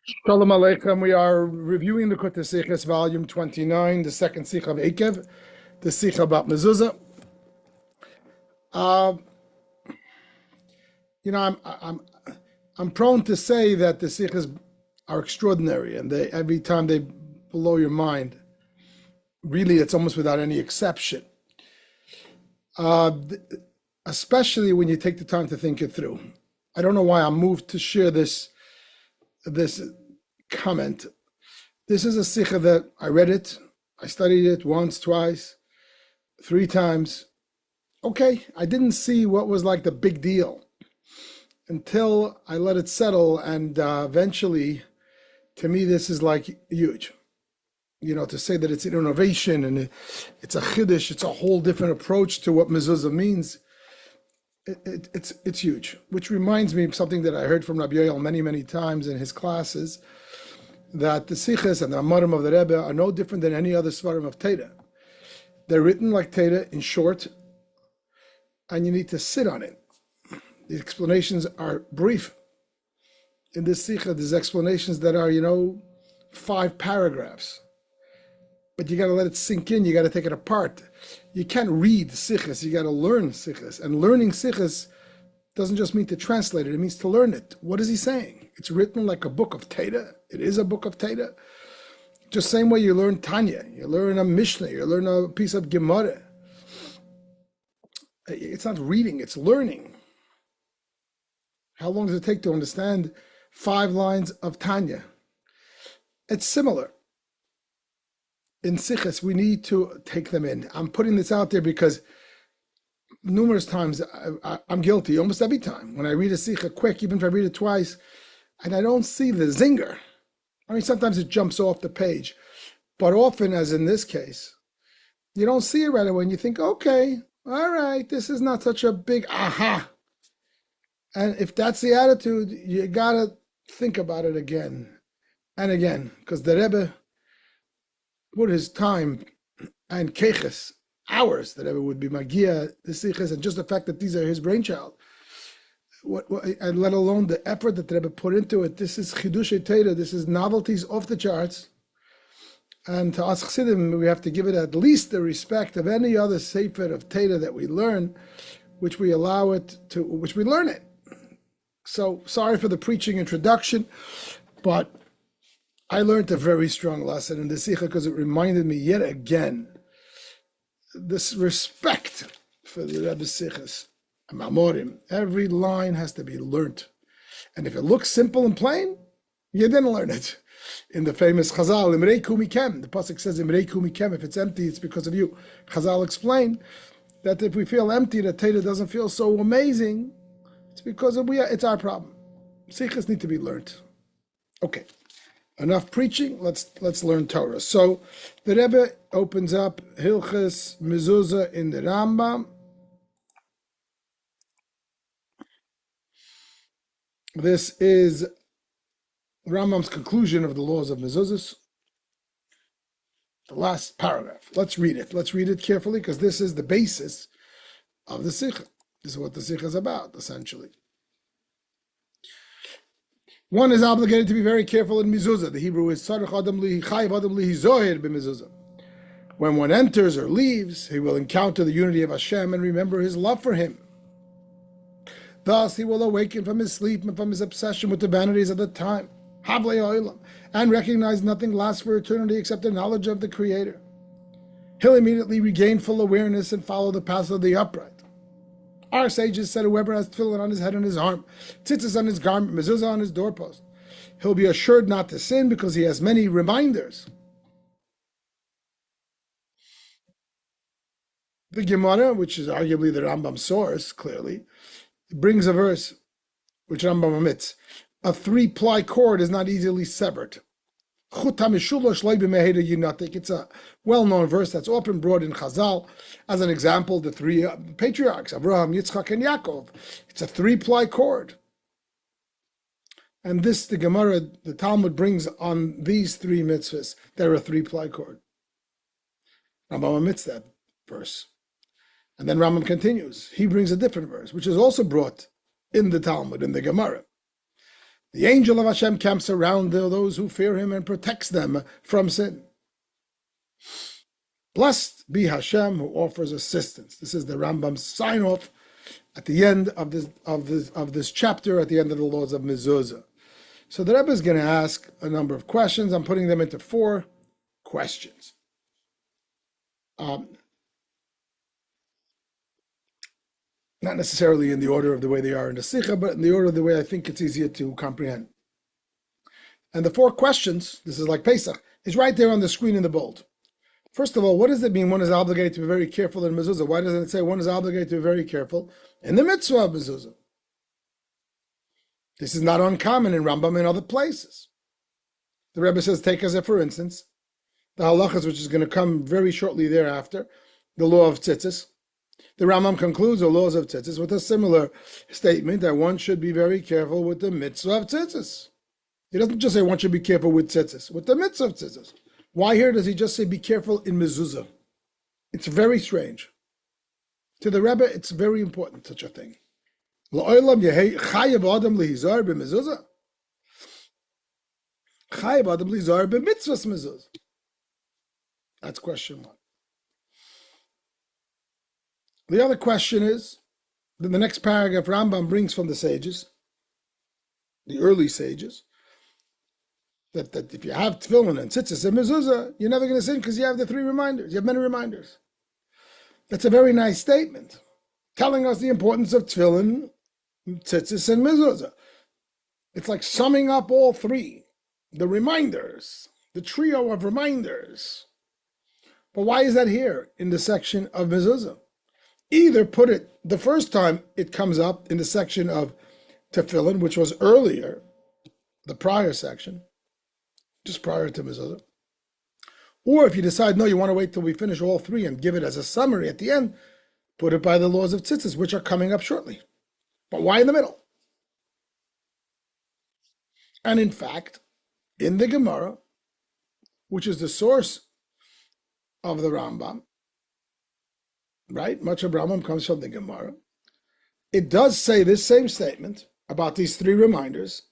Shalom Aleichem. We are reviewing the Kutei Sichas, volume 29, the second Sicha of Eikev, the Sicha about mezuzah. Uh, I'm prone to say that the Sichas are extraordinary, and every time they blow your mind. Really, it's almost without any exception. Especially when you take the time to think it through. I don't know why I'm moved to share this comment. This is a Sicha that I read it, I studied it once, twice, 3 times. Okay, I didn't see what was like the big deal until I let it settle, and eventually, to me, this is like huge. To say that it's an innovation and it's a chiddush, it's a whole different approach to what mezuzah means. It's huge. Which reminds me of something that I heard from Rabbi many times in his classes, that the Sichas and the Amarim of the Rebbe are no different than any other Svarim of Teda. They're written like Teda in short, and you need to sit on it. The explanations are brief. In this Sicha, there's explanations that are, 5 paragraphs. But you got to let it sink in. You got to take it apart. You can't read Sichas. You got to learn Sichas. And learning Sichas doesn't just mean to translate it. It means to learn it. What is he saying? It's written like a book of Teda. It is a book of Teda. Just same way you learn Tanya. You learn a Mishnah. You learn a piece of Gemara. It's not reading. It's learning. How long does it take to understand 5 lines of Tanya? It's similar. In Sichas, we need to take them in. I'm putting this out there because numerous times I'm guilty, almost every time. When I read a Sicha quick, even if I read it twice, and I don't see the zinger. I mean, sometimes it jumps off the page. But often, as in this case, you don't see it right away, and you think, okay, all right, this is not such a big aha. And if that's the attitude, you got to think about it again and again, because the Rebbe put his time and keches, hours, that Rebbe would be magia, the Sichas, and just the fact that these are his brainchild, and let alone the effort that the Rebbe put into it. This is Chidushei Teda, this is novelties off the charts. And to us Chassidim, we have to give it at least the respect of any other Sefer of Teda that we learn, which we allow it to, which we learn it. So sorry for the preaching introduction, but I learned a very strong lesson in the Sicha because it reminded me yet again this respect for the Rebbe's Sichas, Mamorim. Every line has to be learnt. And if it looks simple and plain, you didn't learn it. In the famous Chazal, Imrei Kumikem, the pasuk says, Imrei Kumikem, if it's empty, it's because of you. Chazal explained that if we feel empty, that Teda doesn't feel so amazing, it's because it's our problem. Sichas need to be learnt. Okay. Enough preaching. Let's learn Torah. So the Rebbe opens up Hilchas Mezuzah in the Rambam. This is Rambam's conclusion of the laws of Mezuzahs. The last paragraph. Let's read it. Let's read it carefully because this is the basis of the Sicha. This is what the Sicha is about, essentially. One is obligated to be very careful in mezuzah. The Hebrew is tzarich adam li chayiv adam li zoher b'mezuzah. When one enters or leaves, he will encounter the unity of Hashem and remember his love for him. Thus, he will awaken from his sleep and from his obsession with the vanities of the time, havlei ha'olam, and recognize nothing lasts for eternity except the knowledge of the Creator. He'll immediately regain full awareness and follow the path of the upright. Our sages said whoever has tefillin on his head and his arm, tzitzis on his garment, mezuzah on his doorpost, he'll be assured not to sin because he has many reminders. The Gemara, which is arguably the Rambam's source, clearly, brings a verse which Rambam omits. A 3-ply cord is not easily severed. It's a well-known verse that's often brought in Chazal as an example. The 3 patriarchs, Abraham, Yitzchak, and Yaakov. It's a 3-ply cord. And this, the Gemara, the Talmud brings on these 3 mitzvahs. They're a 3-ply cord. Rambam omits that verse. And then Rambam continues. He brings a different verse, which is also brought in the Talmud, in the Gemara. The angel of Hashem camps around those who fear him and protects them from sin. Blessed be Hashem who offers assistance. This is the Rambam's sign-off at the end of this chapter, at the end of the laws of mezuzah. So the Rebbe is going to ask a number of questions. I'm putting them into 4 questions. Not necessarily in the order of the way they are in the Sicha, but in the order of the way I think it's easier to comprehend. And the 4 questions, this is like Pesach, is right there on the screen in the bold. First of all, what does it mean one is obligated to be very careful in mezuzah? Why doesn't it say one is obligated to be very careful in the mitzvah of mezuzah? This is not uncommon in Rambam and other places. The Rebbe says, take as a for instance, the halachas, which is going to come very shortly thereafter, the law of tzitzis. The Rambam concludes the laws of tzitzis with a similar statement that one should be very careful with the mitzvah of tzitzis. He doesn't just say one should be careful with tzitzis, with the mitzvah of tzitzis. Why here does he just say be careful in mezuzah? It's very strange. To the Rebbe, it's very important, such a thing. Chayav adam lehizar b'mezuzah. Chayav adam lehizar b'mitzvahs mezuzah. That's question 1. The other question is, the next paragraph Rambam brings from the sages, the early sages, that if you have tefillin and tzitzis and mezuzah, you're never going to sin because you have the 3 reminders. You have many reminders. That's a very nice statement, telling us the importance of tefillin, tzitzis, and mezuzah. It's like summing up all 3, the reminders, the trio of reminders. But why is that here in the section of mezuzah? Either put it, the first time it comes up in the section of tefillin, which was earlier, the prior section, just prior to mezuzah. Or if you decide, no, you want to wait till we finish all 3 and give it as a summary at the end, put it by the laws of tzitzis, which are coming up shortly. But why in the middle? And in fact, in the Gemara, which is the source of the Rambam, right? Much of Rambam comes from the Gemara. It does say this same statement about these 3 reminders,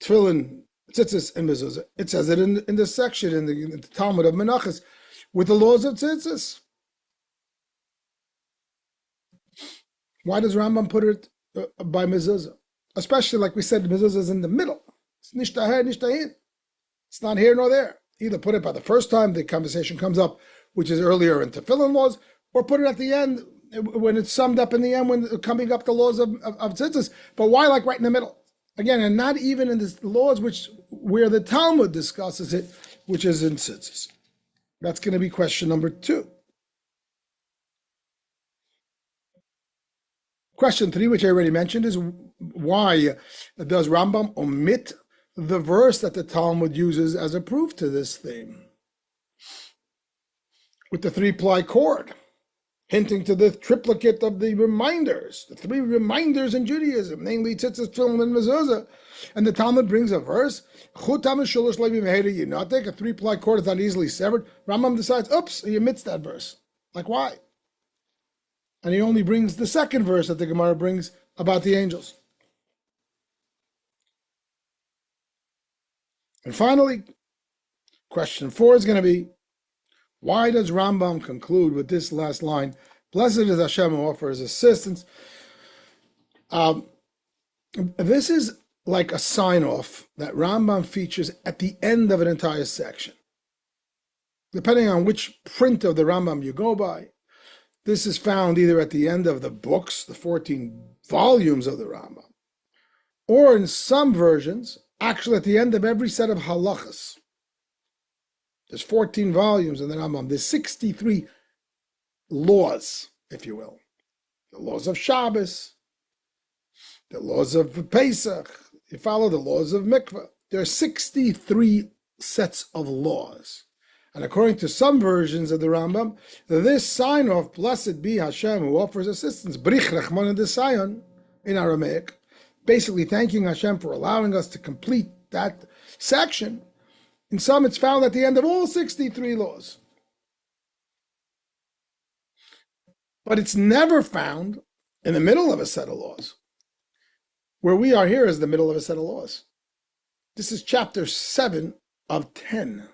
tefillin, tzitzis, and mezuzah. It says it in the section in the Talmud of Menachos with the laws of tzitzis. Why does Rambam put it by mezuzah? Especially, like we said, mezuzah is in the middle. It's nishtaher, nishtahin. It's not here nor there. Either put it by the first time the conversation comes up, which is earlier in tefillin laws, or put it at the end when it's summed up in the end when coming up the laws of tzitzis. But why like right in the middle? Again, and not even in the laws where the Talmud discusses it, which is in tzitzis. That's going to be question number 2. Question 3, which I already mentioned, is why does Rambam omit the verse that the Talmud uses as a proof to this theme? With the 3-ply cord, hinting to the triplicate of the reminders, the 3 reminders in Judaism, namely tzitzis, tefillin, and mezuzah. And the Talmud brings a verse, chutam sholosh levi meheira yinatek, a 3-ply cord is not easily severed. Rambam decides, oops, he omits that verse. Like, why? And he only brings the second verse that the Gemara brings about the angels. And finally, question 4 is going to be, why does Rambam conclude with this last line, blessed is Hashem who offers assistance? This is like a sign-off that Rambam features at the end of an entire section. Depending on which print of the Rambam you go by, this is found either at the end of the books, the 14 volumes of the Rambam, or in some versions, actually at the end of every set of halachas. There's 14 volumes in the Rambam. There's 63 laws, if you will. The laws of Shabbos, the laws of Pesach. You follow the laws of Mikvah. There are 63 sets of laws. And according to some versions of the Rambam, this sign of blessed be Hashem who offers assistance, Brich Rachman Desayon in Aramaic, basically thanking Hashem for allowing us to complete that section. In some, it's found at the end of all 63 laws. But it's never found in the middle of a set of laws. Where we are here is the middle of a set of laws. This is chapter 7 of 10.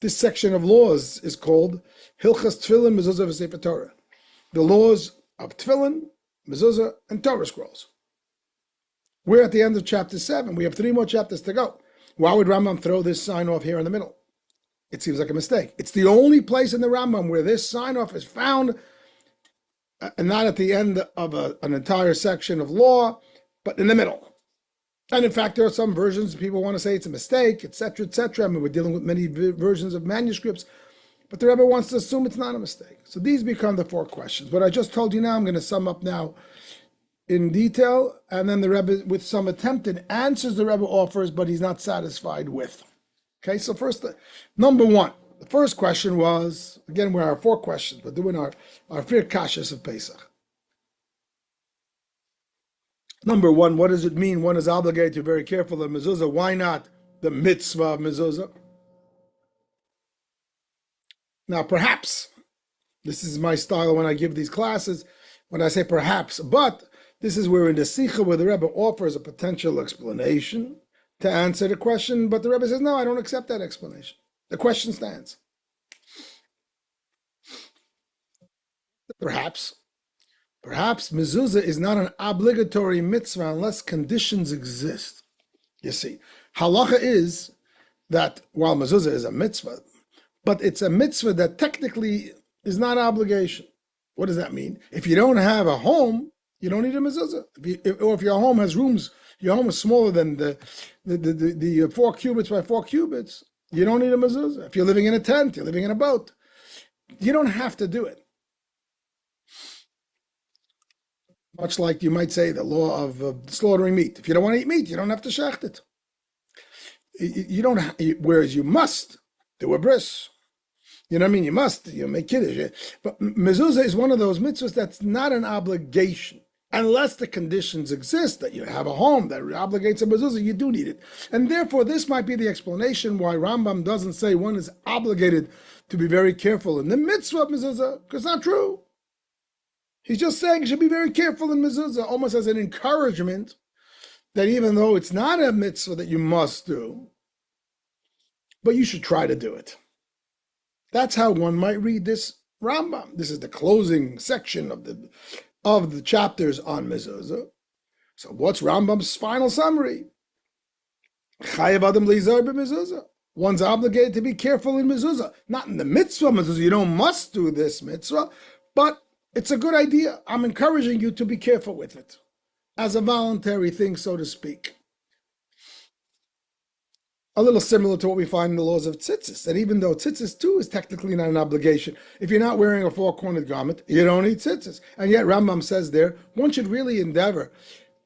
This section of laws is called Hilchas Tefillin, Mezuzah, v'Sefer Torah. The laws of Tefillin, Mezuzah, and Torah scrolls. We're at the end of chapter 7. We have 3 more chapters to go. Why would Rambam throw this sign off here in the middle? It seems like a mistake. It's the only place in the Rambam where this sign off is found, and not at the end of an entire section of law, but in the middle. And in fact, there are some versions people want to say it's a mistake, etc., etc. I mean, we're dealing with many versions of manuscripts, but the Rebbe wants to assume it's not a mistake. So these become the 4 questions. What I just told you now, I'm going to sum up now in detail, and then the Rebbe, with some attempted answers the Rebbe offers, but he's not satisfied with. Okay, so first, number 1. The first question was, again, we're our 4 questions. We're doing our 4 kashas of Pesach. Number 1, what does it mean? One is obligated to be very careful of mezuzah. Why not the mitzvah of mezuzah? Now, perhaps, this is my style when I give these classes, when I say perhaps, but this is where in the Sicha, where the Rebbe offers a potential explanation to answer the question, but the Rebbe says, no, I don't accept that explanation. The question stands. Perhaps mezuzah is not an obligatory mitzvah unless conditions exist. You see, halacha is that while mezuzah is a mitzvah, but it's a mitzvah that technically is not an obligation. What does that mean? If you don't have a home, you don't need a mezuzah. If your home has rooms, your home is smaller than the 4 cubits by 4 cubits, you don't need a mezuzah. If you're living in a tent, you're living in a boat, you don't have to do it. Much like you might say the law of slaughtering meat. If you don't want to eat meat, you don't have to shecht it. You don't. Whereas you must do a bris. You know what I mean? You must. You make kiddush. But mezuzah is one of those mitzvahs that's not an obligation, unless the conditions exist that you have a home that obligates a mezuzah. You do need it, and therefore this might be the explanation why Rambam doesn't say one is obligated to be very careful in the mitzvah of mezuzah, because it's not true. He's just saying you should be very careful in mezuzah, almost as an encouragement that even though it's not a mitzvah that you must do, but you should try to do it. That's how one might read this Rambam. This is the closing section of the chapters on mezuzah. So what's Rambam's final summary? Chayav adam leizar b'mezuzah. One's obligated to be careful in mezuzah. Not in the mitzvah mezuzah. You don't must do this mitzvah, but it's a good idea. I'm encouraging you to be careful with it as a voluntary thing, so to speak. A little similar to what we find in the laws of tzitzis, that even though tzitzis too is technically not an obligation, if you're not wearing a 4-cornered garment, you don't need tzitzis. And yet Rambam says there, one should really endeavor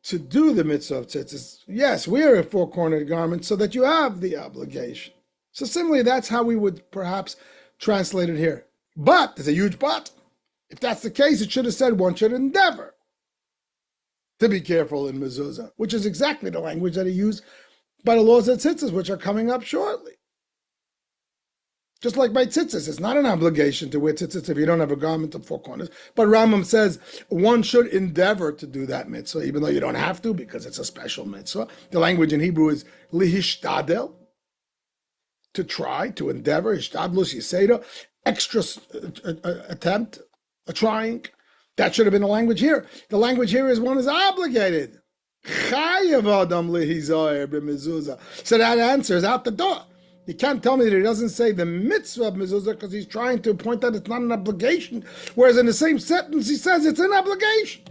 to do the mitzvah of tzitzis. Yes, wear a 4-cornered garment so that you have the obligation. So similarly, that's how we would perhaps translate it here. But, there's a huge but. If that's the case, it should have said one should endeavor to be careful in mezuzah, which is exactly the language that he used by the laws of tzitzis, which are coming up shortly. Just like by tzitzis, it's not an obligation to wear tzitzis if you don't have a garment of 4 corners. But Rambam says one should endeavor to do that mitzvah, even though you don't have to, because it's a special mitzvah. The language in Hebrew is lihishtadel, to try, to endeavor, hishtadlus yiseda, extra attempt, a trying. That should have been the language here. The language here is one is obligated. Chayav adam lehizayer b'mezuzah. So that answer is out the door. You can't tell me that he doesn't say the mitzvah of mezuzah because he's trying to point out it's not an obligation, whereas in the same sentence he says it's an obligation.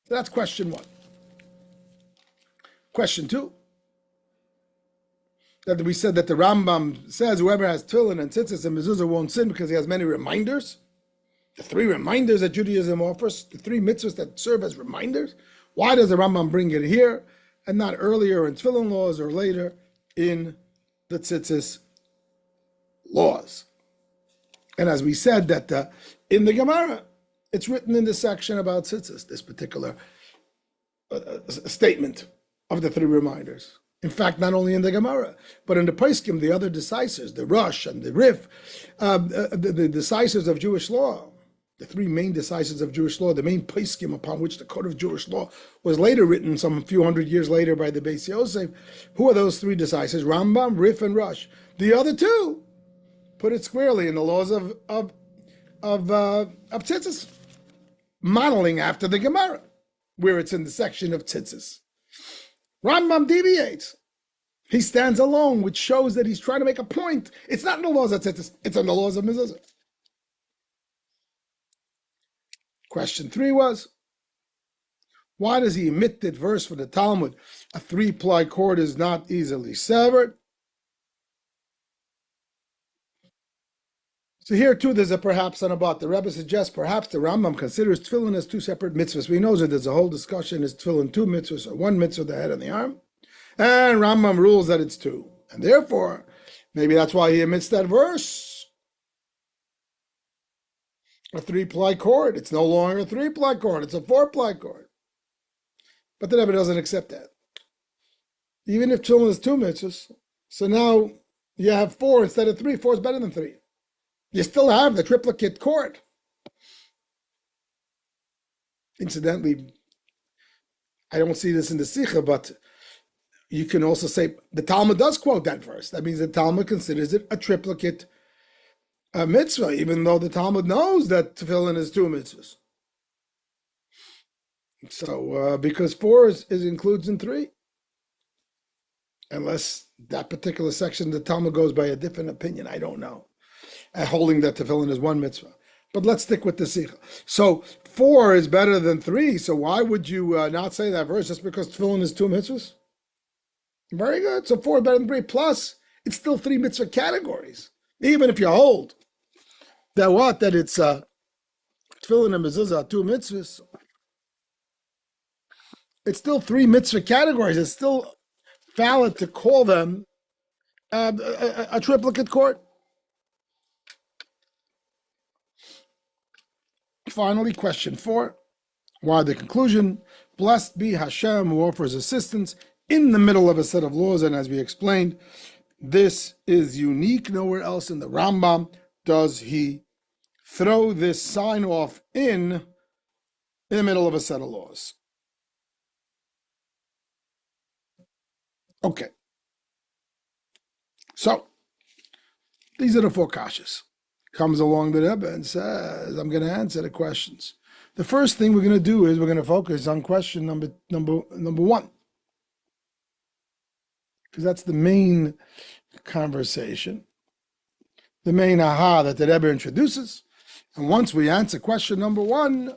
So that's question 1. Question 2. That we said that the Rambam says whoever has tefillin and tzitzis and mezuzah won't sin because he has many reminders. The 3 reminders that Judaism offers, the 3 mitzvahs that serve as reminders. Why does the Rambam bring it here and not earlier in tefillin laws or later in the tzitzis laws? And as we said that in the Gemara, it's written in the section about tzitzis, this particular statement of the 3 reminders. In fact, not only in the Gemara, but in the Poskim, the other decisors, the Rosh and the Rif, the decisors of Jewish law, the three main decisions of Jewish law, the main poskim upon which the code of Jewish law was later written some few hundred years later by the Beis Yosef. Who are those three decisions? Rambam, Rif, and Rush. The other two put it squarely in the laws of tzitzis, modeling after the Gemara, where it's in the section of tzitzis. Rambam deviates. He stands alone, which shows that he's trying to make a point. It's not in the laws of tzitzis, it's in the laws of mezuzah. Question 3 was, why does he omit that verse for the Talmud? A 3-ply cord is not easily severed. So here too, there's a perhaps and a but. The Rebbe suggests perhaps the Rambam considers tefillin as 2 separate mitzvahs. We know that there's a whole discussion, is tefillin 2 mitzvahs or 1 mitzvah, the head and the arm? And Rambam rules that it's 2. And therefore, maybe that's why he omits that verse. A 3-ply cord. It's no longer a 3-ply cord. It's a 4-ply cord. But the Rebbe doesn't accept that. Even if tefillin is 2 mitzvahs, so now you have 4 instead of 3. 4 is better than 3. You still have the triplicate cord. Incidentally, I don't see this in the Sicha, but you can also say the Talmud does quote that verse. That means the Talmud considers it a triplicate mitzvah, even though the Talmud knows that tefillin is 2 mitzvahs. So, because 4 includes in 3. Unless that particular section of the Talmud goes by a different opinion, I don't know. Holding that tefillin is 1 mitzvah. But let's stick with the Sicha. So 4 is better than 3, so why would you not say that verse just because tefillin is 2 mitzvahs? Very good. So 4 is better than 3. Plus, it's still 3 mitzvah categories. Even if you hold that it's tefillin and mezuzah are 2 mitzvahs, it's still 3 mitzvah categories. It's still valid to call them a triplicate cord. Finally, question 4. Why the conclusion? Blessed be Hashem who offers assistance in the middle of a set of laws. And as we explained, this is unique. Nowhere else in the Rambam does he throw this sign off in the middle of a set of laws. Okay. So, these are the 4 kashas. Comes along the Rebbe and says, I'm going to answer the questions. The first thing we're going to do is we're going to focus on question number 1. Because that's the main conversation, the main aha that the Rebbe introduces. And once we answer question number 1,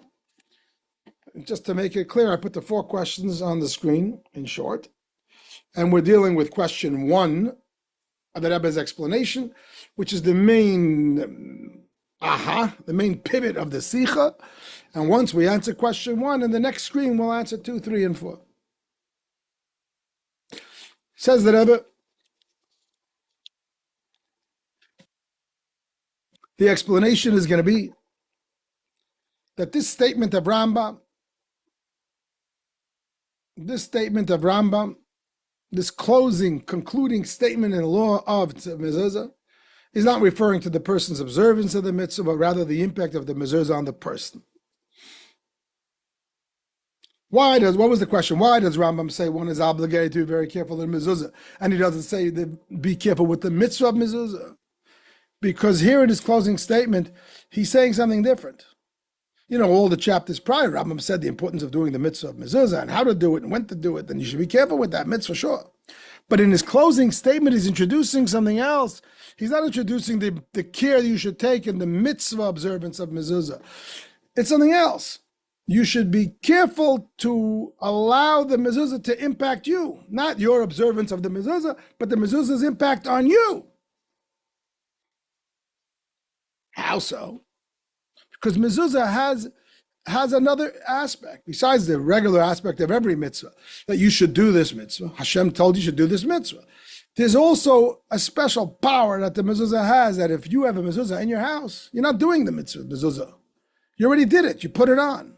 just to make it clear, I put the 4 questions on the screen in short. And we're dealing with question 1 of the Rebbe's explanation, which is the main the main pivot of the Sicha. And once we answer question 1, in the next screen we'll answer 2, 3, and 4. Says the Rebbe, the explanation is going to be that this statement of Rambam, this concluding statement in the law of mezuzah, is not referring to the person's observance of the mitzvah, but rather the impact of the mezuzah on the person. What was the question? Why does Rambam say one is obligated to be very careful in mezuzah, and he doesn't say be careful with the mitzvah of mezuzah? Because here in his closing statement, he's saying something different. You know, all the chapters prior, Rambam said the importance of doing the mitzvah of mezuzah and how to do it and when to do it, and you should be careful with that mitzvah, sure. But in his closing statement, he's introducing something else. He's not introducing the care you should take in the mitzvah observance of mezuzah. It's something else. You should be careful to allow the mezuzah to impact you, not your observance of the mezuzah, but the mezuzah's impact on you. How so? Because mezuzah has another aspect, besides the regular aspect of every mitzvah, that you should do this mitzvah. Hashem told you should do this mitzvah. There's also a special power that the mezuzah has, that if you have a mezuzah in your house, you're not doing the mitzvah mezuzah. You already did it. You put it on.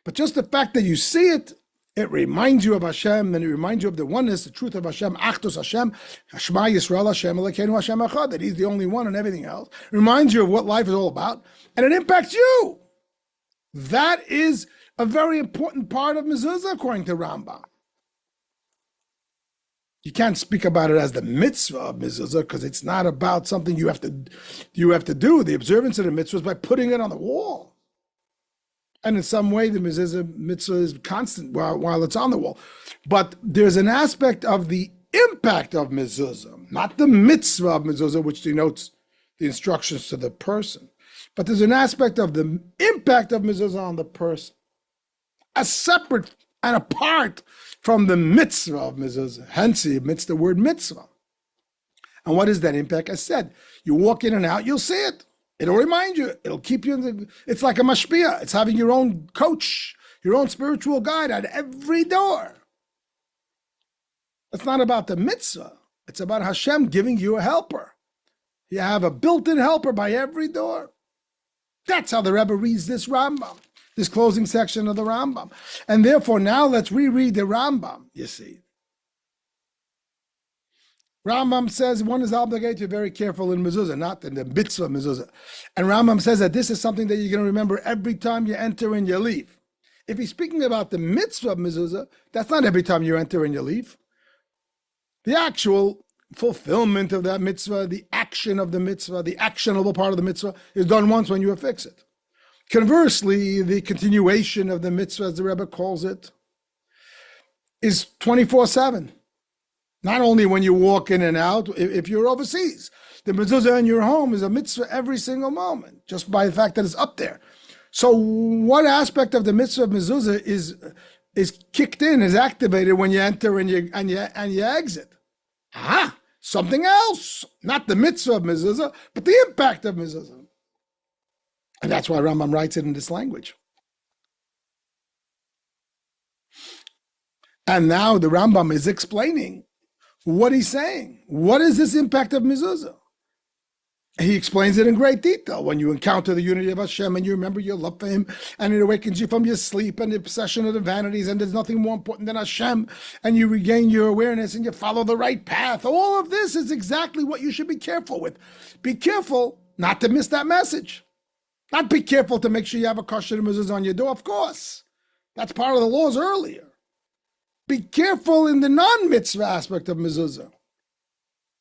But just the fact that you see it It reminds you of Hashem, and it reminds you of the oneness, the truth of Hashem, Achdus Hashem, Shema Yisrael Hashem Elokeinu Hashem Echad, that He's the only one and everything else. It reminds you of what life is all about, and it impacts you. That is a very important part of mezuzah, according to Rambam. You can't speak about it as the mitzvah of mezuzah because it's not about something you have to do. The observance of the mitzvah is by putting it on the wall. And in some way, the mitzvah is constant while it's on the wall. But there's an aspect of the impact of mezuzah, not the mitzvah of mezuzah, which denotes the instructions to the person. But there's an aspect of the impact of mezuzah on the person, as separate and apart from the mitzvah of mezuzah. Hence, he admits the word mitzvah. And what is that impact? I said, you walk in and out, you'll see it. It'll remind you. It'll keep you it's like a mashpia. It's having your own coach, your own spiritual guide at every door. It's not about the mitzvah. It's about Hashem giving you a helper. You have a built-in helper by every door. That's how the Rebbe reads this Rambam, this closing section of the Rambam. And therefore, now let's reread the Rambam, you see. Rambam says one is obligated to be very careful in mezuzah, not in the mitzvah mezuzah. And Rambam says that this is something that you're going to remember every time you enter and you leave. If he's speaking about the mitzvah of mezuzah, that's not every time you enter and you leave. The actual fulfillment of that mitzvah, the action of the mitzvah, the actionable part of the mitzvah is done once when you affix it. Conversely, the continuation of the mitzvah, as the Rebbe calls it, is 24/7. Not only when you walk in and out, if you're overseas. The mezuzah in your home is a mitzvah every single moment, just by the fact that it's up there. So what aspect of the mitzvah of mezuzah is kicked in, is activated when you enter and you exit? Something else. Not the mitzvah of mezuzah, but the impact of mezuzah. And that's why Rambam writes it in this language. And now the Rambam is explaining what he's saying. What is this impact of mezuzah? He explains it in great detail. When you encounter the unity of Hashem and you remember your love for Him, and it awakens you from your sleep and the obsession of the vanities, and there's nothing more important than Hashem, and you regain your awareness and you follow the right path. All of this is exactly what you should be careful with. Be careful not to miss that message. Not be careful to make sure you have a kosher mezuzah on your door, of course. That's part of the laws earlier. Be careful in the non-mitzvah aspect of mezuzah.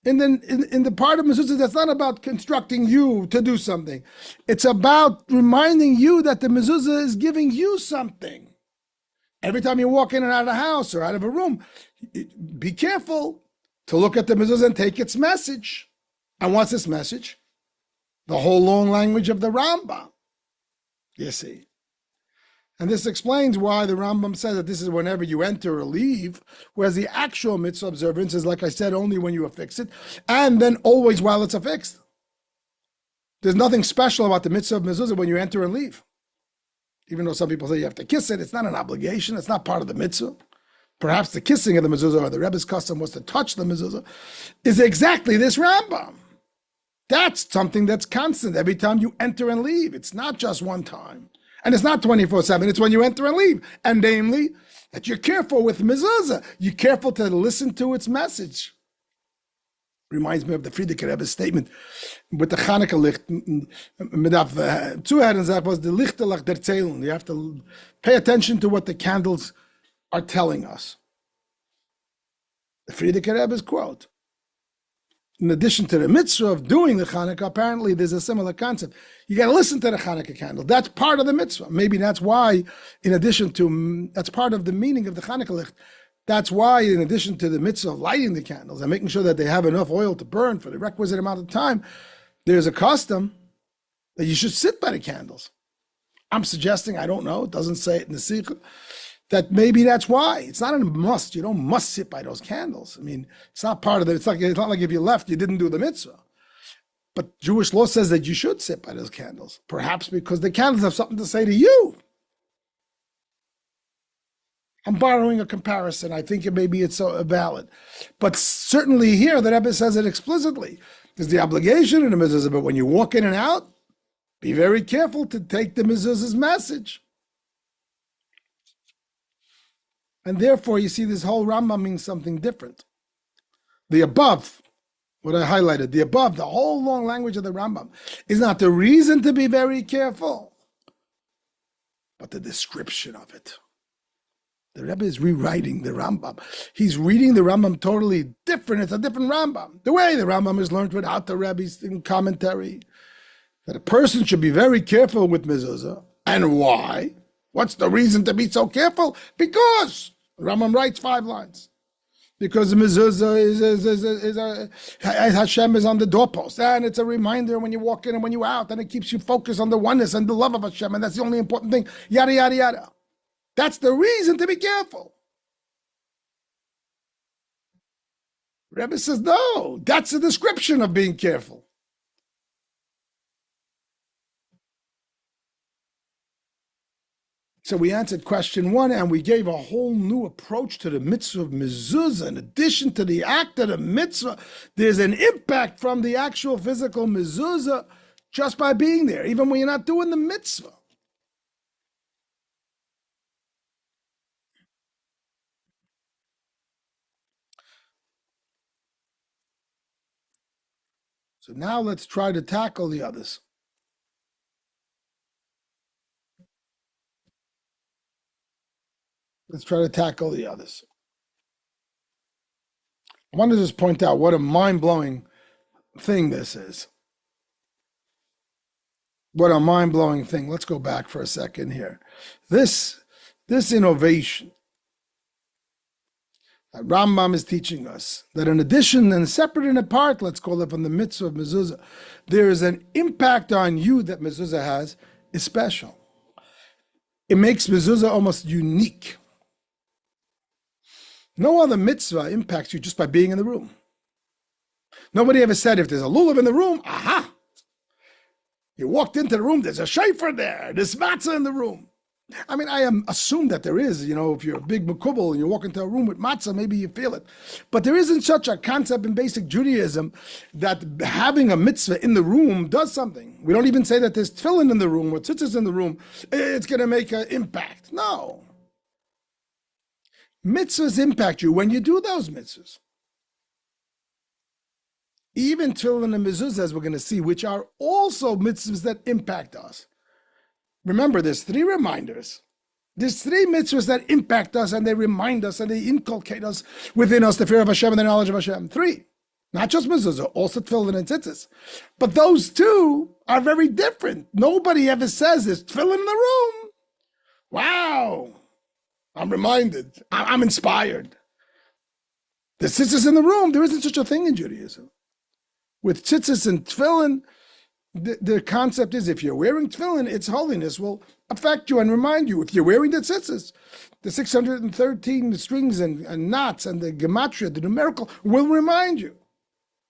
In the part of mezuzah that's not about constructing you to do something. It's about reminding you that the mezuzah is giving you something. Every time you walk in and out of the house or out of a room, be careful to look at the mezuzah and take its message. And what's this message? The whole long language of the Rambam. You see. And this explains why the Rambam says that this is whenever you enter or leave, whereas the actual mitzvah observance is, like I said, only when you affix it, and then always while it's affixed. There's nothing special about the mitzvah of mezuzah when you enter and leave. Even though some people say you have to kiss it, it's not an obligation, it's not part of the mitzvah. Perhaps the kissing of the mezuzah, or the Rebbe's custom was to touch the mezuzah, is exactly this Rambam. That's something that's constant every time you enter and leave. It's not just one time. And it's not 24/7, it's when you enter and leave. And namely, that you're careful with mezuzah. You're careful to listen to its message. Reminds me of the Frierdiker Rebbe's statement with the Chanukah licht. Zuhören sagt, was the Lichterlach der Zählen. You have to pay attention to what the candles are telling us. The Frierdiker Rebbe's quote. In addition to the mitzvah of doing the Chanukah, apparently there's a similar concept. You got to listen to the Chanukah candle. That's part of the mitzvah. Maybe that's why, that's part of the meaning of the Chanukah licht. That's why, in addition to the mitzvah of lighting the candles and making sure that they have enough oil to burn for the requisite amount of time, there's a custom that you should sit by the candles. I'm suggesting, I don't know, it doesn't say it in the Sicha, that maybe that's why. It's not a must. You don't must sit by those candles. I mean, it's not part of the, it's not like if you left, you didn't do the mitzvah. But Jewish law says that you should sit by those candles, perhaps because the candles have something to say to you. I'm borrowing a comparison. I think it's so valid. But certainly here, the Rebbe says it explicitly. There's the obligation in the mezuzah, but when you walk in and out, be very careful to take the mezuzah's message. And therefore, you see this whole Rambam means something different. The above, what I highlighted, the above, the whole long language of the Rambam, is not the reason to be very careful, but the description of it. The Rebbe is rewriting the Rambam. He's reading the Rambam totally different. It's a different Rambam. The way the Rambam is learned without the Rebbe's commentary, that a person should be very careful with mezuzah. And why? What's the reason to be so careful? Because the Rambam writes 5 lines. Because the mezuzah Hashem is on the doorpost, and it's a reminder when you walk in and when you're out, and it keeps you focused on the oneness and the love of Hashem, and that's the only important thing. Yada yada yada. That's the reason to be careful. Rebbe says, no, that's a description of being careful. So we answered question 1, and we gave a whole new approach to the mitzvah of mezuzah. In addition to the act of the mitzvah, there's an impact from the actual physical mezuzah just by being there, even when you're not doing the mitzvah. So now let's try to tackle the others. Let's try to tackle the others. I want to just point out what a mind-blowing thing this is. What a mind-blowing thing. Let's go back for a second here. This innovation that Rambam is teaching us, that in addition and separate and apart, let's call it from the mitzvah of mezuzah, there is an impact on you that mezuzah has, is special. It makes mezuzah almost unique. No other mitzvah impacts you just by being in the room. Nobody ever said, if there's a lulav in the room, aha! You walked into the room, there's a shayfer there, there's matzah in the room. I mean, I assume that there is, if you're a big makubal and you walk into a room with matzah, maybe you feel it. But there isn't such a concept in basic Judaism that having a mitzvah in the room does something. We don't even say that there's tefillin in the room or tzitzis in the room, it's going to make an impact. No. Mitzvahs impact you when you do those mitzvahs. Even tefillin and mezuzah, as we're going to see, which are also mitzvahs that impact us. Remember, there's 3 reminders. There's 3 mitzvahs that impact us, and they remind us, and they inculcate us within us the fear of Hashem and the knowledge of Hashem. 3. Not just mezuzah, also tefillin and tzitzis. But those 2 are very different. Nobody ever says there's tefillin in the room. Wow. I'm reminded. I'm inspired. The tzitzis in the room, there isn't such a thing in Judaism. With tzitzis and tefillin, the concept is if you're wearing tefillin, its holiness will affect you and remind you. If you're wearing the tzitzis, the 613 strings and knots and the gematria, the numerical, will remind you.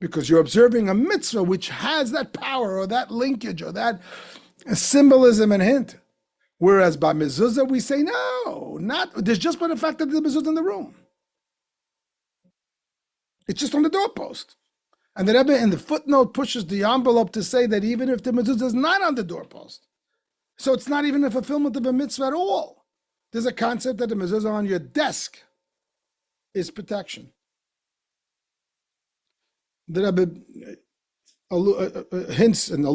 Because you're observing a mitzvah which has that power or that linkage or that symbolism and hint. Whereas by mezuzah, we say, no, there's just by the fact that the mezuzah in the room. It's just on the doorpost. And the Rebbe in the footnote pushes the envelope to say that even if the mezuzah is not on the doorpost, so it's not even a fulfillment of a mitzvah at all, there's a concept that the mezuzah on your desk is protection. The Rebbe hints and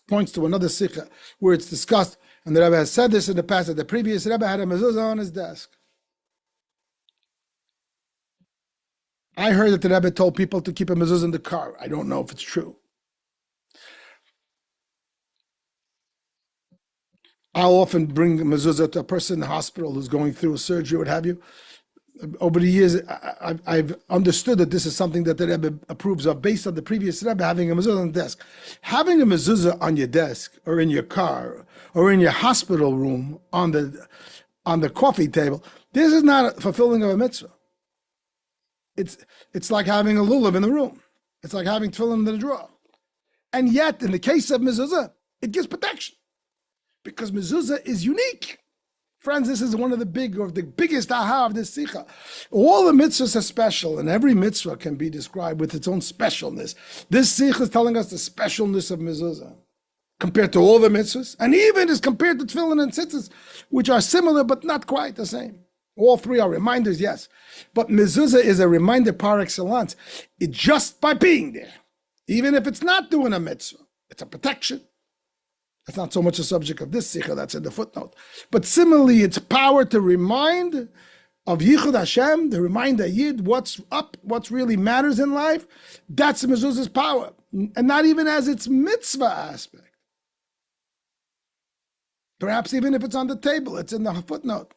points to another Sicha where it's discussed, and the Rebbe has said this in the past, that the previous Rebbe had a mezuzah on his desk. I heard that the Rebbe told people to keep a mezuzah in the car. I don't know if it's true. I'll often bring a mezuzah to a person in the hospital who's going through a surgery, what have you. Over the years, I've understood that this is something that the Rebbe approves of based on the previous Rebbe having a mezuzah on the desk. Having a mezuzah on your desk or in your car or in your hospital room on the coffee table, this is not a fulfilling of a mitzvah. It's like having a lulav in the room. It's like having tefillin in the drawer. And yet, in the case of mezuzah, it gives protection because mezuzah is unique. Friends, this is one of the biggest aha of this Sicha. All the mitzvahs are special, and every mitzvah can be described with its own specialness. This Sicha is telling us the specialness of mezuzah compared to all the mitzvahs, and even is compared to tefillin and tzitzis, which are similar but not quite the same. All three are reminders, yes. But mezuzah is a reminder par excellence. It just by being there, even if it's not doing a mitzvah, it's a protection. That's not so much the subject of this Sicha, that's in the footnote. But similarly, it's power to remind of Yichud Hashem, to remind the Yid what's up, what really matters in life. That's the mezuzah's power. And not even as its mitzvah aspect. Perhaps even if it's on the table, it's in the footnote.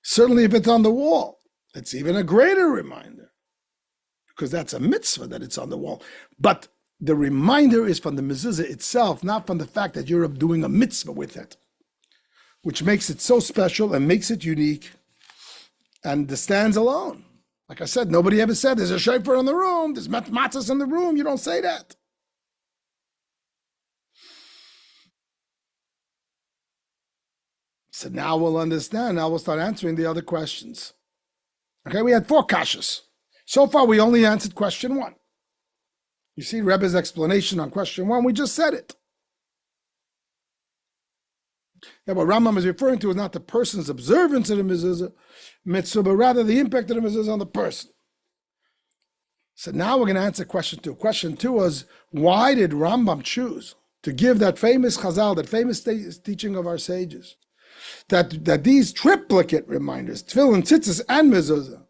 Certainly if it's on the wall, it's even a greater reminder. Because that's a mitzvah that it's on the wall. But the reminder is from the mezuzah itself, not from the fact that you're doing a mitzvah with it, which makes it so special and makes it unique and stands alone. Like I said, nobody ever said there's a shofar in the room, there's matzahs in the room. You don't say that. So now we'll understand. Now we'll start answering the other questions. Okay, we had 4 kashas. So far, we only answered question 1. You see Rebbe's explanation on question 1, we just said it. Yeah, what Rambam is referring to is not the person's observance of the mezuzah mitzvah, but rather the impact of the mezuzah on the person. So now we're going to answer question 2. Question 2 was, why did Rambam choose to give that famous chazal, that famous teaching of our sages, that these triplicate reminders, tefillin, tzitzis, and mezuzah,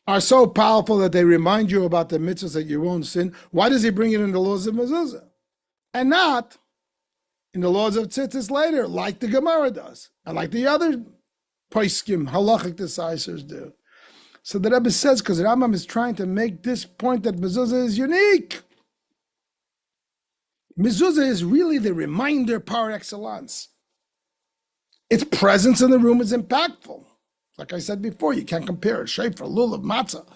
are so powerful that they remind you about the mitzvahs that you won't sin? Why does he bring it in the laws of mezuzah and not in the laws of tzitzis later, like the Gemara does, and like the other poskim, halachic decisors do? So the Rebbe says, because Rambam is trying to make this point that mezuzah is unique. Mezuzah is really the reminder par excellence. Its presence in the room is impactful. Like I said before, you can't compare a shofar, lulav, matzah.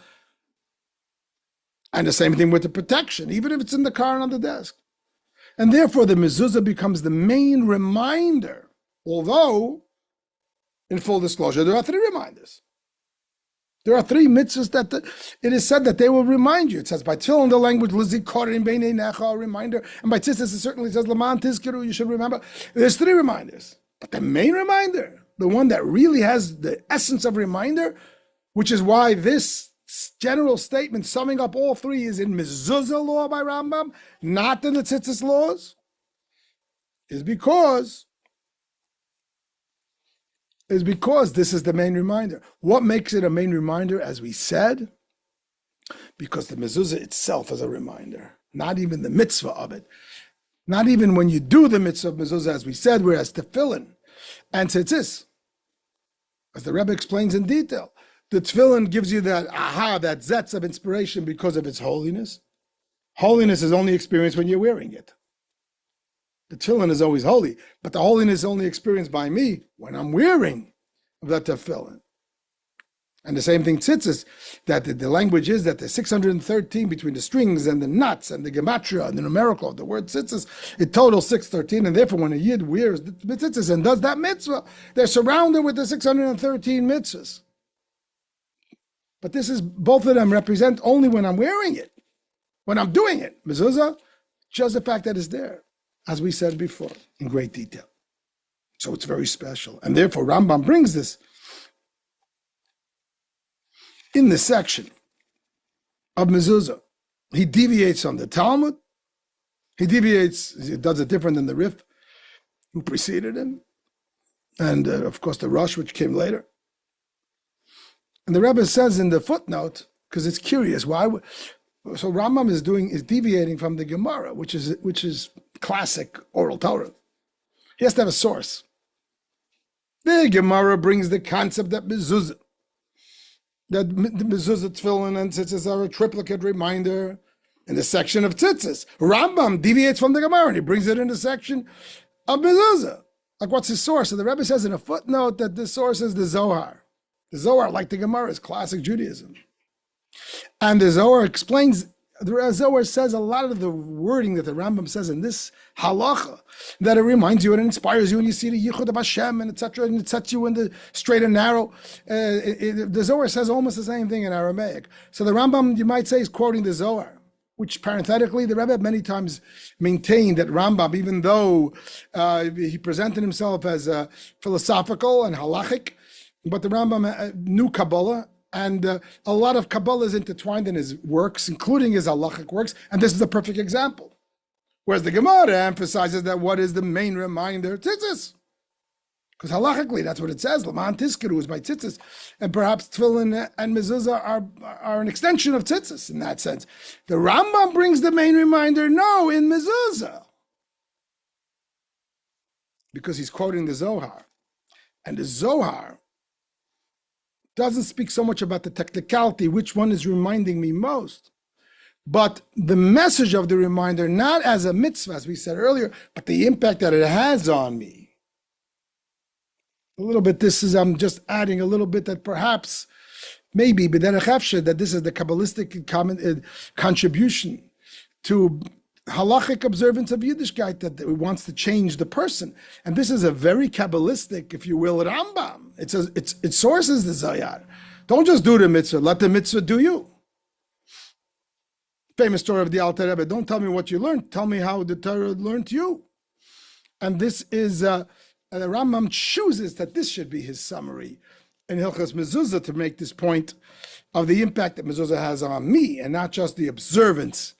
And the same thing with the protection, even if it's in the car and on the desk. And therefore, the mezuzah becomes the main reminder, although, in full disclosure, there are 3 reminders. There are 3 mitzvahs that it is said that they will remind you. It says by tefillin, the language, lizikorin beinei necha, a reminder. And by tzitzis, it certainly says, laman tizkiru, you should remember. There's 3 reminders. But the main reminder, the one that really has the essence of reminder, which is why this general statement summing up all 3 is in mezuzah law by Rambam, not in the tzitzis laws, is because this is the main reminder. What makes it a main reminder, as we said? Because the mezuzah itself is a reminder, not even the mitzvah of it. Not even when you do the mitzvah of mezuzah, as we said, whereas tefillin and tzitzis, as the Rebbe explains in detail, the tefillin gives you that that zetz of inspiration because of its holiness. Holiness is only experienced when you're wearing it. The tefillin is always holy, but the holiness is only experienced by me when I'm wearing the tefillin. And the same thing tzitzis, that the language is that the 613 between the strings and the knots and the gematria and the numerical of the word tzitzis, it totals 613, and therefore when a yid wears the tzitzis and does that mitzvah, they're surrounded with the 613 mitzvahs. But this is, both of them represent only when I'm wearing it, when I'm doing it. Mezuzah, just the fact that it's there, as we said before, in great detail. So it's very special. And therefore Rambam brings this in the section of mezuzah. He deviates on the Talmud. He does it different than the Rif, who preceded him. And of course the Rosh, which came later. And the Rebbe says in the footnote, because it's curious, why? So Rambam is deviating from the Gemara, which is classic oral Torah. He has to have a source. The Gemara brings the concept that mezuzah, that the mezuzah, tefillin, and tzitzis are a triplicate reminder in the section of tzitzis. Rambam deviates from the Gemara and he brings it in the section of mezuzah. Like, what's his source? So the Rebbe says in a footnote that the source is the Zohar. The Zohar, like the Gemara, is classic Judaism. And the Zohar explains, the Zohar says a lot of the wording that the Rambam says in this halacha, that it reminds you and it inspires you, and you see the yichud of Hashem, and etc., and it sets you in the straight and narrow. The Zohar says almost the same thing in Aramaic. So the Rambam, you might say, is quoting the Zohar, which parenthetically, the Rebbe many times maintained that Rambam, even though he presented himself as philosophical and halachic, but the Rambam knew Kabbalah, and a lot of Kabbalah is intertwined in his works, including his halachic works, and this is a perfect example. Whereas the Gemara emphasizes that what is the main reminder? Tzitzis. Because halachically, that's what it says. Laman tiskiru is by tzitzis. And perhaps tefillin and mezuzah are an extension of tzitzis in that sense. The Rambam brings the main reminder, no, in mezuzah. Because he's quoting the Zohar. And the Zohar doesn't speak so much about the technicality, which one is reminding me most, but the message of the reminder, not as a mitzvah, as we said earlier, but the impact that it has on me. A little bit, I'm just adding a little bit that perhaps, maybe, that this is the Kabbalistic contribution to halachic observance of Yiddishkeit, that it wants to change the person. And this is a very Kabbalistic, if you will, Rambam. It sources the Zayar. Don't just do the mitzvah, let the mitzvah do you. Famous story of the Alter Rebbe, don't tell me what you learned, tell me how the Torah learned you. And this is, the Rambam chooses that this should be his summary in Hilchos Mezuzah to make this point of the impact that Mezuzah has on me, and not just the observance.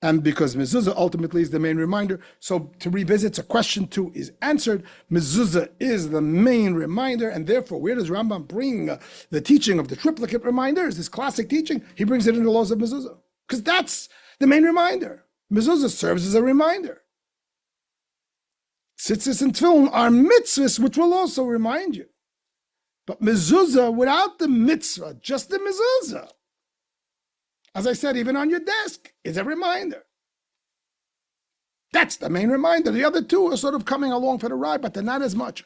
And because Mezuzah ultimately is the main reminder, so to revisit, so question 2 is answered. Mezuzah is the main reminder, and therefore, where does Rambam bring the teaching of the triplicate reminders, this classic teaching? He brings it in the laws of Mezuzah, because that's the main reminder. Mezuzah serves as a reminder. Tzitzis and tefillin are mitzvahs, which will also remind you. But mezuzah, without the mitzvah, just the mezuzah, as I said, even on your desk, is a reminder. That's the main reminder. The other two are sort of coming along for the ride, but they're not as much.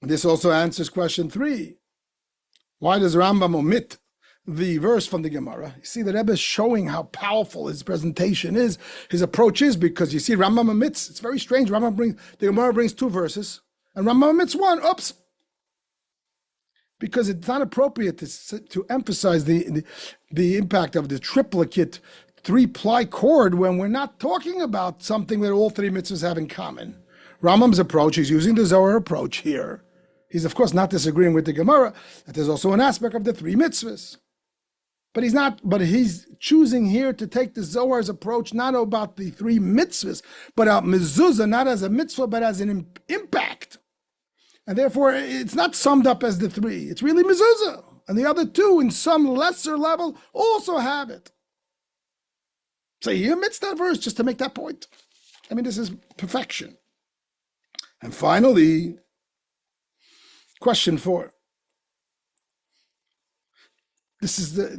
This also answers question 3. Why does Rambam omit the verse from the Gemara? You see, the Rebbe is showing how powerful his presentation is, his approach is, because you see, Rambam omits. It's very strange. The Gemara brings 2 verses, and Rambam omits 1. Oops. Because it's not appropriate to emphasize the impact of the triplicate 3-ply cord when we're not talking about something that all 3 mitzvahs have in common. Rambam's approach, he's using the Zohar approach here. He's, of course, not disagreeing with the Gemara, that there's also an aspect of the 3 mitzvahs. But he's choosing here to take the Zohar's approach, not about the 3 mitzvahs, but about mezuzah, not as a mitzvah, but as an impact. And therefore, it's not summed up as the 3. It's really mezuzah. And the other 2, in some lesser level, also have it. So he omits that verse just to make that point. I mean, this is perfection. And finally, question 4. This is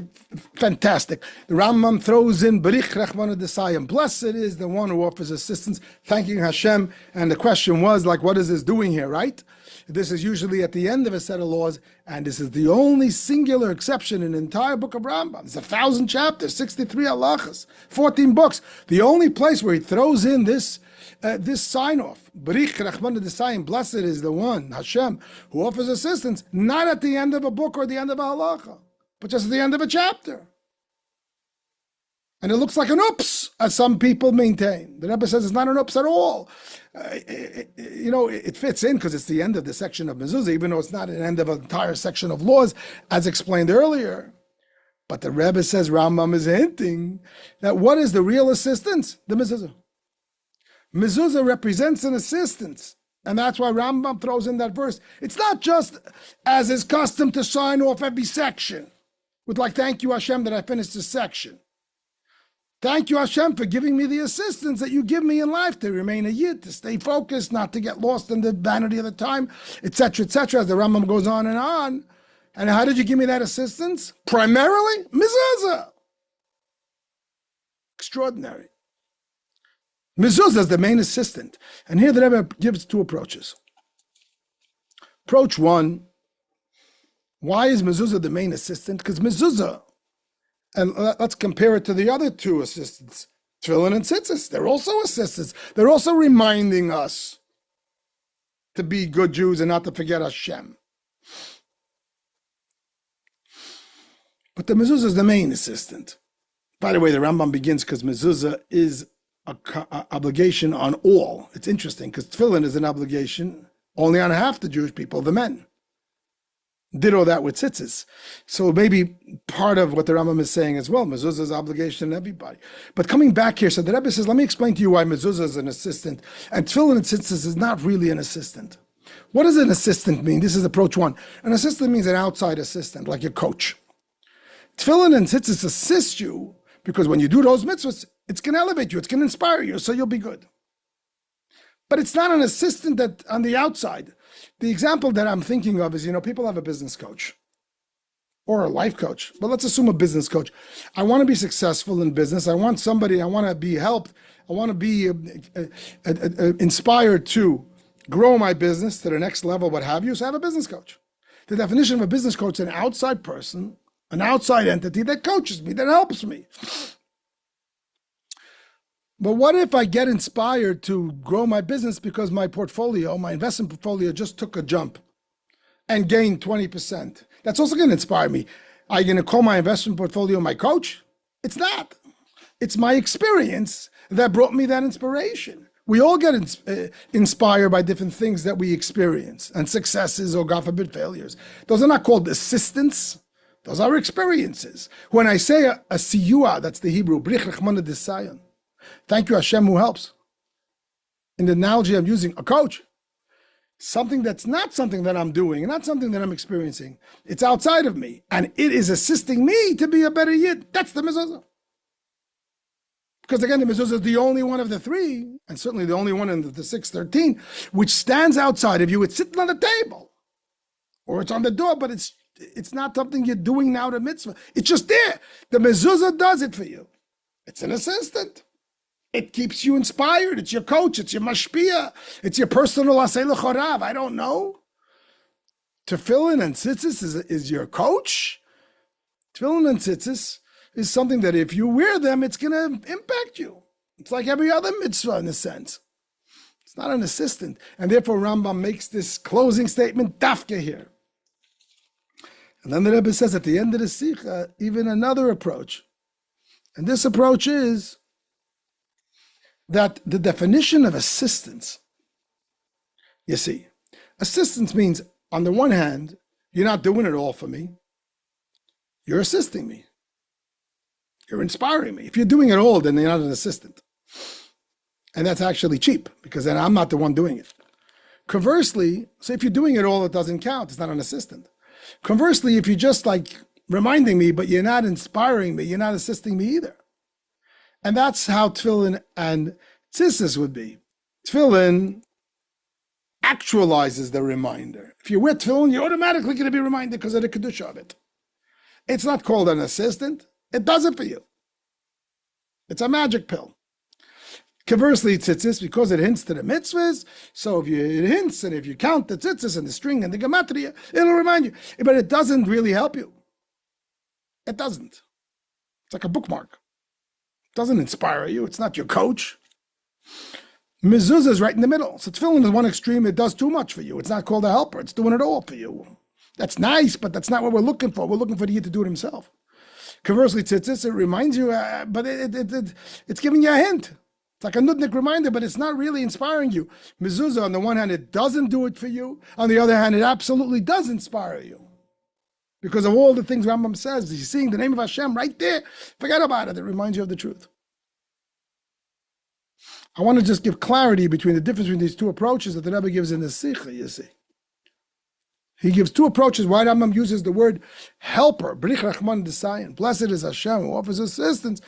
fantastic. The Rambam throws in Barich Rachmana Desayim. Blessed is the one who offers assistance, thanking Hashem. And the question was, what is this doing here, right? This is usually at the end of a set of laws, and this is the only singular exception in the entire book of Rambam. It's 1,000 chapters, 63 halachas, 14 books. The only place where he throws in this sign-off, Barich Rachmana Desayim, blessed is the one, Hashem, who offers assistance, not at the end of a book or the end of a halacha, but just at the end of a chapter. And it looks like an oops, as some people maintain. The Rebbe says it's not an oops at all. It fits in because it's the end of the section of mezuzah, even though it's not an end of an entire section of laws, as explained earlier. But the Rebbe says Rambam is hinting that what is the real assistance? The mezuzah. Mezuzah represents an assistance. And that's why Rambam throws in that verse. It's not just as is custom to sign off every section with thank you Hashem that I finished this section. Thank you Hashem for giving me the assistance that you give me in life to remain a yid, to stay focused, not to get lost in the vanity of the time, etc., etc., as the Rambam goes on. And how did you give me that assistance? Primarily, mezuzah. Extraordinary. Mezuzah is the main assistant. And here the Rebbe gives 2 approaches. Approach 1, why is mezuzah the main assistant? Because mezuzah, and let's compare it to the other 2 assistants, tefillin and tzitzis. They're also assistants. They're also reminding us to be good Jews and not to forget Hashem. But the mezuzah is the main assistant. By the way, the Rambam begins because mezuzah is an obligation on all. It's interesting because tefillin is an obligation only on half the Jewish people, the men. Ditto that with tzitzis. So maybe part of what the Rambam is saying as well, mezuzah is obligation to everybody. But coming back here, so the Rebbe says, let me explain to you why mezuzah is an assistant, and tefillin and tzitzis is not really an assistant. What does an assistant mean? This is approach one. An assistant means an outside assistant, like your coach. Tefillin and tzitzis assist you, because when you do those mitzvahs, it's going to elevate you, it's going to inspire you, so you'll be good. But it's not an assistant that on the outside. The example that I'm thinking of is, people have a business coach or a life coach, but let's assume a business coach. I want to be successful in business. I want to be helped. I want to be inspired to grow my business to the next level, what have you. So I have a business coach. The definition of a business coach is an outside person, an outside entity that coaches me, that helps me. But what if I get inspired to grow my business because my investment portfolio just took a jump and gained 20%? That's also going to inspire me. Are you going to call my investment portfolio my coach? It's not. It's my experience that brought me that inspiration. We all get inspired by different things that we experience, and successes or, God forbid, failures. Those are not called assistants. Those are experiences. When I say a siyua, that's the Hebrew, brich rachmana desayon. Thank you, Hashem, who helps. In the analogy I'm using, a coach, something that's not something that I'm doing, not something that I'm experiencing. It's outside of me, and it is assisting me to be a better yid. That's the mezuzah. Because again, the mezuzah is the only one of the three, and certainly the only one in the 613, which stands outside of you. It's sitting on the table, or it's on the door, but it's not something you're doing now to mitzvah. It's just there. The mezuzah does it for you. It's an assistant. It keeps you inspired. It's your coach. It's your mashpia. It's your personal asay l'chorav. I don't know. Tefillin and tzitzis is your coach. Tefillin and tzitzis is something that if you wear them, it's going to impact you. It's like every other mitzvah in a sense. It's not an assistant. And therefore Rambam makes this closing statement, dafke here. And then the Rebbe says at the end of the Sicha, even another approach. And this approach is that the definition of assistance, you see, assistance means, on the one hand, you're not doing it all for me. You're assisting me. You're inspiring me. If you're doing it all, then you're not an assistant. And that's actually cheap, because then I'm not the one doing it. Conversely, so if you're doing it all, it doesn't count. It's not an assistant. Conversely, if you're just like reminding me, but you're not inspiring me, you're not assisting me either. And that's how tefillin and tzitzis would be. Tefillin actualizes the reminder. If you wear tefillin, you're automatically going to be reminded because of the kedusha of it. It's not called an assistant. It does it for you. It's a magic pill. Conversely, tzitzis, because it hints to the mitzvahs, so if it hints, and if you count the tzitzis and the string and the gematria, it'll remind you. But it doesn't really help you. It doesn't. It's like a bookmark. It doesn't inspire you. It's not your coach. Mezuzah is right in the middle. So tefillin is one extreme. It does too much for you. It's not called a helper. It's doing it all for you. That's nice, but that's not what we're looking for. We're looking for the yid to do it himself. Conversely, tzitzis, it reminds you, but it's giving you a hint. It's like a nudnik reminder, but it's not really inspiring you. Mezuzah, on the one hand, it doesn't do it for you. On the other hand, it absolutely does inspire you. Because of all the things Rambam says, you're seeing the name of Hashem right there. Forget about it. It reminds you of the truth. I want to just give clarity between the difference between these two approaches that the Rebbe gives in the Sicha, you see. He gives two approaches. Why Rambam uses the word helper, brich rachman desayin. Blessed is Hashem who offers assistance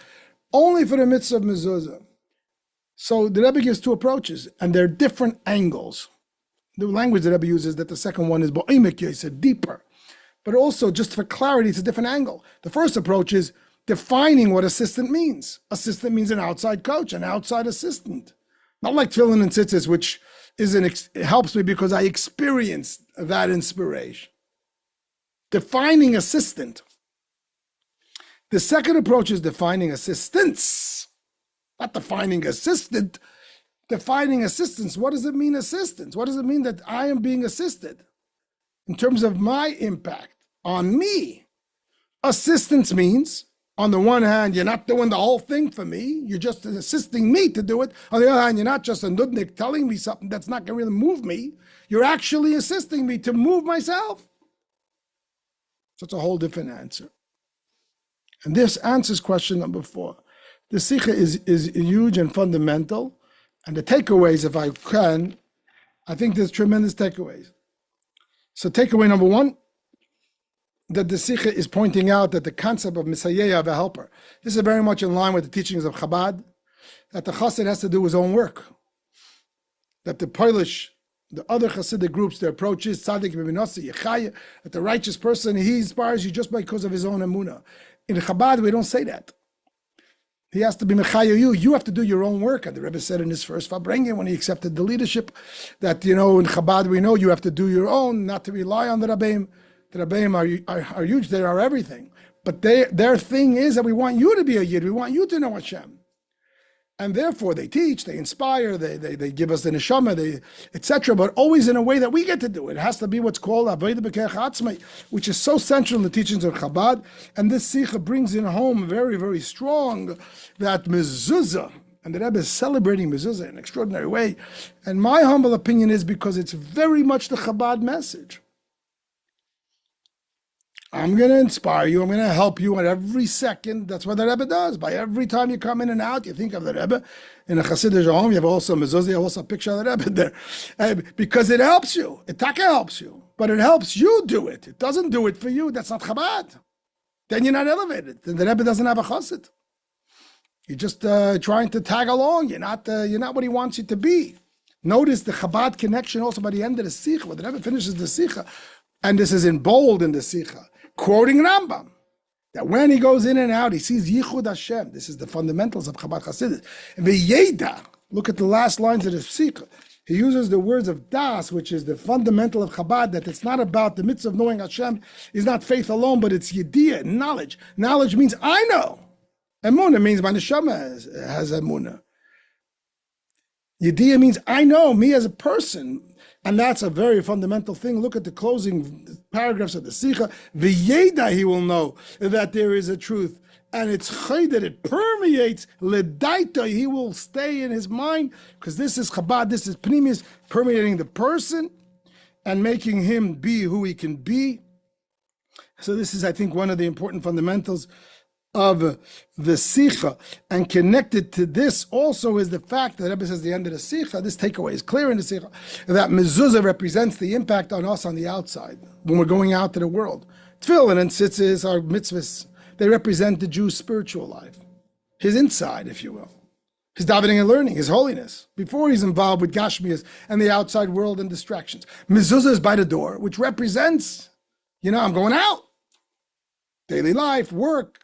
only for the mitzvah of mezuzah. So the Rebbe gives two approaches, and they're different angles. The language the Rebbe uses that the second one is bo'imek yoseh, deeper. But also, just for clarity, it's a different angle. The first approach is defining what assistant means. Assistant means an outside coach, an outside assistant. Not like tefillin and tzitzis, which it helps me because I experienced that inspiration. Defining assistant. The second approach is defining assistance. Not defining assistant. Defining assistance. What does it mean, assistance? What does it mean that I am being assisted? In terms of my impact on me. Assistance means On the one hand, you're not doing the whole thing for me. You're just assisting me to do it. On the other hand, you're not just a nudnik telling me something that's not going to really move me. You're actually assisting me to move myself. So it's a whole different answer. And this answers question number 4. The Sicha is huge and fundamental. And the takeaways, if I can, I think there's tremendous takeaways. So takeaway number 1, that the Sicha is pointing out that the concept of Messiah, of a helper, this is very much in line with the teachings of Chabad, that the Chassid has to do his own work. That the Polish, the other Hasidic groups, their approach is Tzaddik B'Minasi, Yechaya, that the righteous person, he inspires you just because of his own emunah. In Chabad, we don't say that. He has to be Mechaya you. You have to do your own work. And the Rebbe said in his first Fabrengen, when he accepted the leadership, that, in Chabad we know you have to do your own, not to rely on the Rabbeim. The Rabbeim are huge, they are everything. But their thing is that we want you to be a Yid, we want you to know Hashem. And therefore they teach, they inspire, they give us the neshama, etc. But always in a way that we get to do it. It has to be what's called Avodah B'Keach Atzmai, which is so central in the teachings of Chabad. And this Sicha brings in home very, very strong that mezuzah, and the Rebbe is celebrating mezuzah in an extraordinary way. And my humble opinion is because it's very much the Chabad message. I'm going to inspire you. I'm going to help you at every second. That's what the Rebbe does. By every time you come in and out, you think of the Rebbe. In a Hasidic home, you have also mezuzah, you have also a picture of the Rebbe there. Because it helps you. It taka helps you. But it helps you do it. It doesn't do it for you. That's not Chabad. Then you're not elevated. Then the Rebbe doesn't have a Chassid. You're just trying to tag along. You're not what he wants you to be. Notice the Chabad connection also by the end of the Sicha. When the Rebbe finishes the Sicha, and this is in bold in the Sicha, quoting Rambam, that when he goes in and out, he sees Yichud Hashem. This is the fundamentals of Chabad Hasidus. V'yeda, look at the last lines of the Sicha. He uses the words of Das, which is the fundamental of Chabad, that it's not about the mitzvah of knowing Hashem, is not faith alone, but it's Yediyah, knowledge. Knowledge means I know. Emunah means my neshama has emunah. Yediyah means I know, me as a person. And that's a very fundamental thing. Look at the closing paragraphs of the Sicha. V'yeda, he will know that there is a truth. And it's chay that it permeates. Ledaita, he will stay in his mind. Because this is Chabad, this is Pnimius, permeating the person and making him be who he can be. So this is, I think, one of the important fundamentals of the Sicha. And connected to this also is the fact that Rebbe says at the end of the Sicha, this takeaway is clear in the Sicha, that mezuzah represents the impact on us on the outside, when we're going out to the world. Tefillin and tzitzis are mitzvahs. They represent the Jew's spiritual life, his inside, if you will, his davening and learning, his holiness, before he's involved with Gashmias and the outside world and distractions. Mezuzah is by the door, which represents, I'm going out. Daily life, work,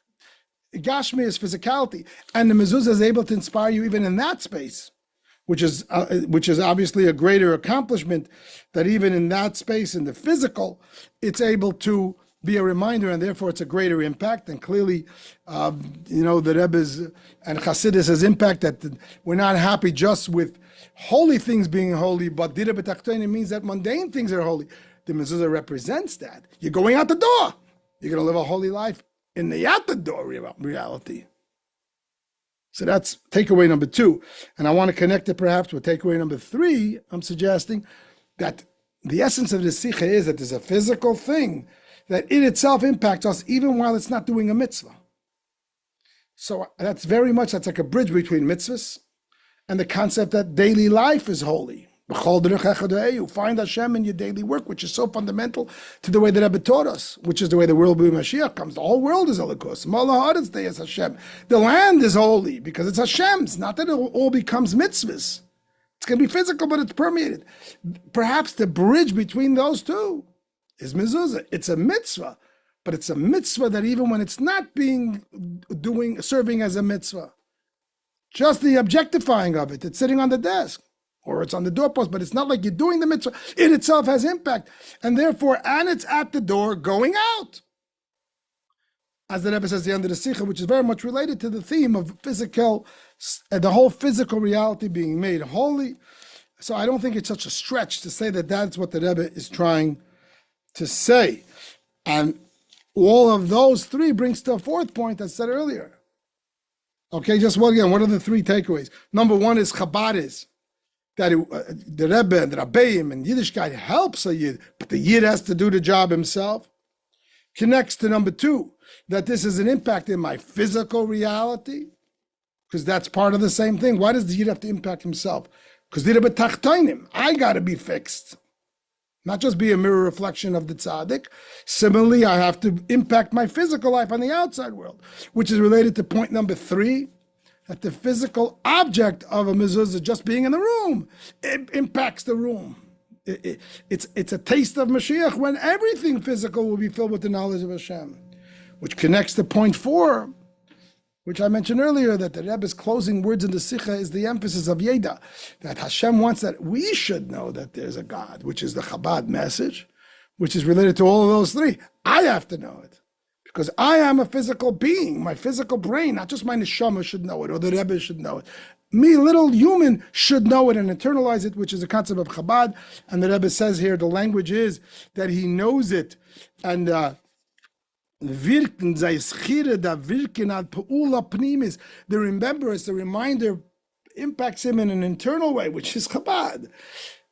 Gashmi is physicality, and the mezuzah is able to inspire you even in that space, which is obviously a greater accomplishment. That even in that space, in the physical, it's able to be a reminder, and therefore it's a greater impact. And clearly, the Rebbe's and Chassidus' impact, that we're not happy just with holy things being holy, but dira b'tachtonim means that mundane things are holy. The mezuzah represents that. You're going out the door. You're going to live a holy life in the out-the-door reality. So that's takeaway number 2. And I want to connect it perhaps with takeaway number 3. I'm suggesting that the essence of the Sicha is that there's a physical thing that in itself impacts us even while it's not doing a mitzvah. So that's like a bridge between mitzvahs and the concept that daily life is holy. Find Hashem in your daily work, which is so fundamental to the way that Rebbe taught us, which is the way the world will be Mashiach comes. The whole world is Holocaust. Is Hashem. The land is holy because it's Hashem's. Not that it all becomes mitzvahs. It's going to be physical, but it's permeated. Perhaps the bridge between those two is mezuzah. It's a mitzvah, but it's a mitzvah that even when it's not serving as a mitzvah, just the objectifying of it, it's sitting on the desk, or it's on the doorpost, but it's not like you're doing the mitzvah. It itself has impact. And therefore, it's at the door going out. As the Rebbe says at the end of the Sicha, which is very much related to the theme of the whole physical reality being made holy. So I don't think it's such a stretch to say that that's what the Rebbe is trying to say. And all of those three brings to a fourth point I said earlier. Okay, just one again, what are the three takeaways? Number one is Chabad is that the Rebbe and the Rabbeim and Yiddishkeit helps a Yid, but the Yid has to do the job himself. Connects to number two, that this is an impact in my physical reality, because that's part of the same thing. Why does the Yid have to impact himself? Because I got to be fixed. Not just be a mirror reflection of the tzaddik. Similarly, I have to impact my physical life on the outside world, which is related to point number three, that the physical object of a mezuzah, just being in the room, it impacts the room. It's a taste of Mashiach when everything physical will be filled with the knowledge of Hashem, which connects to point four, which I mentioned earlier, that the Rebbe's closing words in the Sicha is the emphasis of Yeda, that Hashem wants that we should know that there's a God, which is the Chabad message, which is related to all of those three. I have to know it, because I am a physical being. My physical brain, not just my neshama, should know it, or the Rebbe should know it. Me, little human, should know it and internalize it, which is the concept of Chabad. And the Rebbe says here, the language is that he knows it, and wirken, sei es chire, da wirken ad pe'ula pnimis. The remembrance, the reminder, impacts him in an internal way, which is Chabad.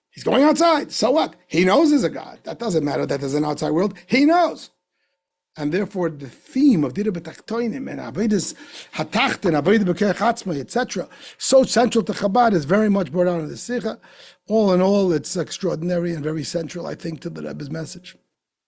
He's going outside. So what? He knows there's a God. That doesn't matter that there's an outside world. He knows. And therefore, the theme of Dira B'Tachtoinim and Avedis Hatachten, Aved B'Keach Atzma, etc., so central to Chabad, is very much brought out in the Sicha. All in all, it's extraordinary and very central, I think, to the Rebbe's message.